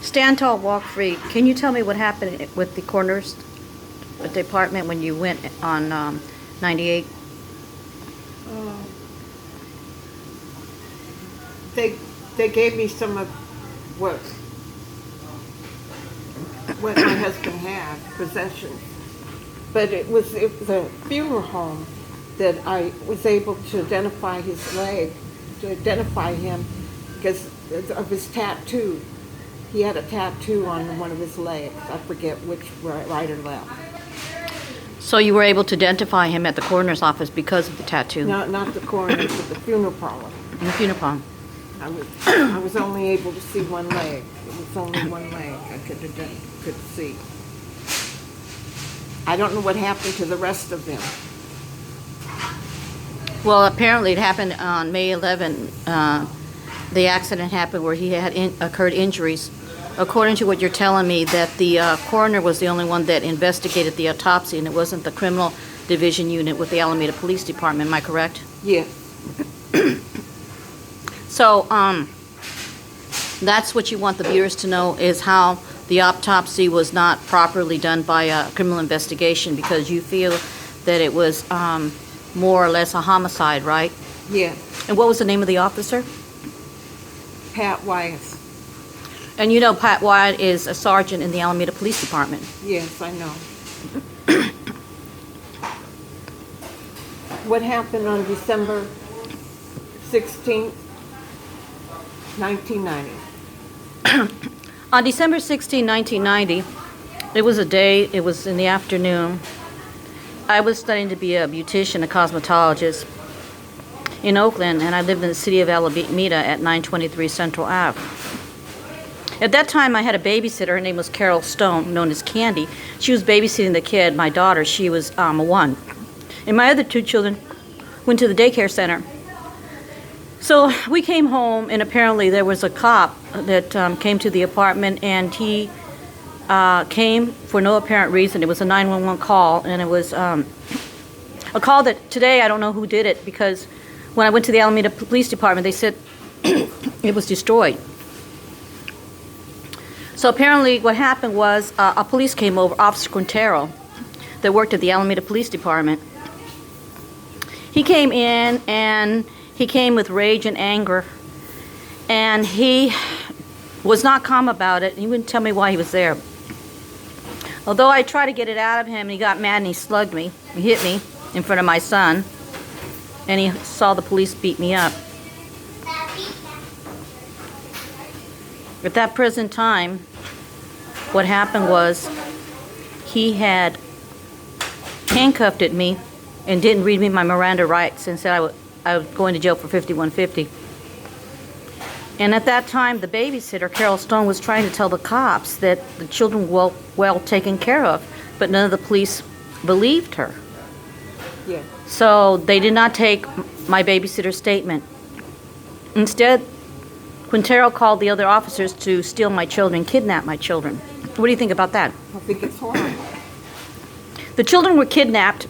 Stand tall, walk free. Can you tell me what happened with the coroner's department when you went on 98? Uh, they gave me some of what my husband had, possessions. But it was the funeral home that I was able to identify his leg, to identify him because of his tattoo. He had a tattoo on one of his legs. I forget which, right or left. So you were able to identify him at the coroner's office because of the tattoo? No, not the coroner, but the funeral parlor. In the funeral parlor. I was only able to see one leg. It was only one leg I could see. I don't know what happened to the rest of them. Well, apparently it happened on May 11. The accident happened where he had occurred injuries. According to what you're telling me, that the coroner was the only one that investigated the autopsy, and it wasn't the criminal division unit with the Alameda Police Department. Am I correct? Yes. So, that's what you want the viewers to know, is how the autopsy was not properly done by a criminal investigation, because you feel that it was more or less a homicide, right? Yes. And what was the name of the officer? Pat Wise. And you know Pat Wyatt is a sergeant in the Alameda Police Department. Yes, I know. What happened on December 16th, 1990? On December 16, 1990, it was a day, it was in the afternoon. I was studying to be a beautician, a cosmetologist in Oakland, and I lived in the city of Alameda at 923 Central Ave. At that time, I had a babysitter. Her name was Carol Stone, known as Candy. She was babysitting the kid, my daughter. She was 1. And my other 2 children went to the daycare center. So we came home, and apparently there was a cop that came to the apartment, and he came for no apparent reason. It was a 911 call, and it was a call that today I don't know who did it, because when I went to the Alameda Police Department, they said it was destroyed. So apparently what happened was a police came over, Officer Quintero, that worked at the Alameda Police Department. He came in, and he came with rage and anger, and he was not calm about it. He wouldn't tell me why he was there. Although I tried to get it out of him, and he got mad and he slugged me. He hit me in front of my son, and he saw the police beat me up. At that present time, what happened was he had handcuffed at me and didn't read me my Miranda rights and said I was going to jail for 5150. And at that time, the babysitter, Carol Stone, was trying to tell the cops that the children were well taken care of, but none of the police believed her. Yeah. So they did not take my babysitter's statement. Instead, Quintero called the other officers to steal my children, kidnap my children. What do you think about that? I think it's horrible. The children were kidnapped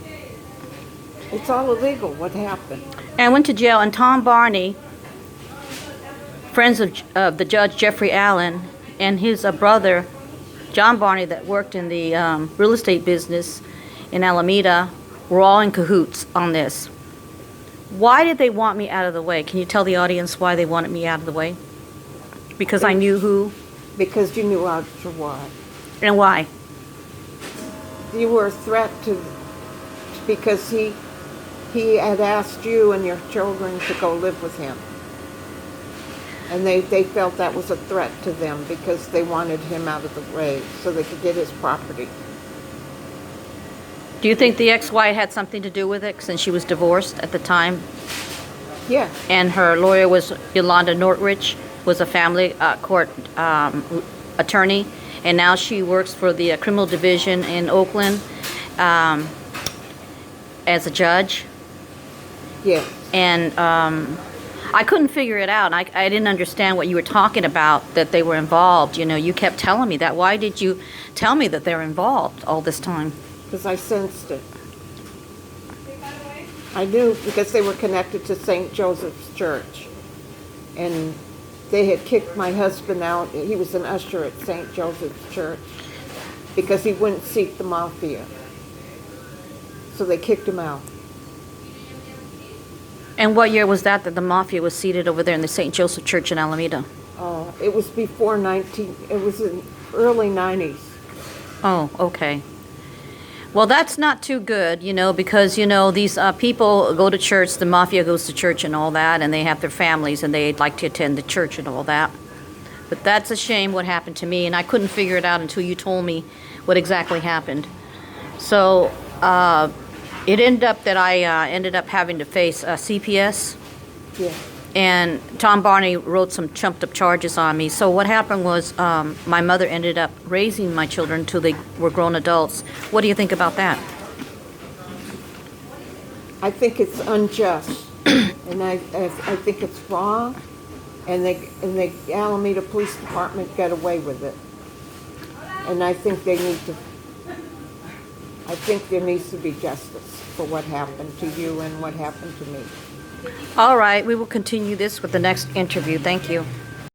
It's all illegal. What happened? and went to jail, and Tom Barney, friends of the judge Jeffrey Allen, and his brother John Barney, that worked in the real estate business in Alameda, were all in cahoots on this. Why did they want me out of the way? Can you tell the audience why they wanted me out of the way? Because I knew who Because you knew after what. and why. You were a threat to, because he had asked you and your children to go live with him. And they felt that was a threat to them because they wanted him out of the way so they could get his property. Do you think the ex-wife had something to do with it since she was divorced at the time? Yeah. And her lawyer was Yolanda Nortrich, was a family court attorney, and now she works for the criminal division in Oakland as a judge. Yeah. And I couldn't figure it out. I didn't understand what you were talking about, that they were involved. You know, you kept telling me that. Why did you tell me that they were involved all this time? Because I sensed it. I knew because they were connected to St. Joseph's Church. And they had kicked my husband out. He was an usher at St. Joseph's Church because he wouldn't seek the mafia. So they kicked him out. And what year was that the mafia was seated over there in the St. Joseph Church in Alameda? It was before it was in early 90s. Oh, okay. Well, that's not too good, because, these people go to church, the mafia goes to church and all that, and they have their families and they'd like to attend the church and all that. But that's a shame what happened to me, and I couldn't figure it out until you told me what exactly happened. So it ended up that I ended up having to face CPS. Yeah. And Tom Barney wrote some chumped up charges on me. So what happened was my mother ended up raising my children until they were grown adults. What do you think about that? I think it's unjust, and I think it's wrong, and the Alameda Police Department got away with it. And I think there needs to be justice for what happened to you and what happened to me. All right, we will continue this with the next interview. Thank you.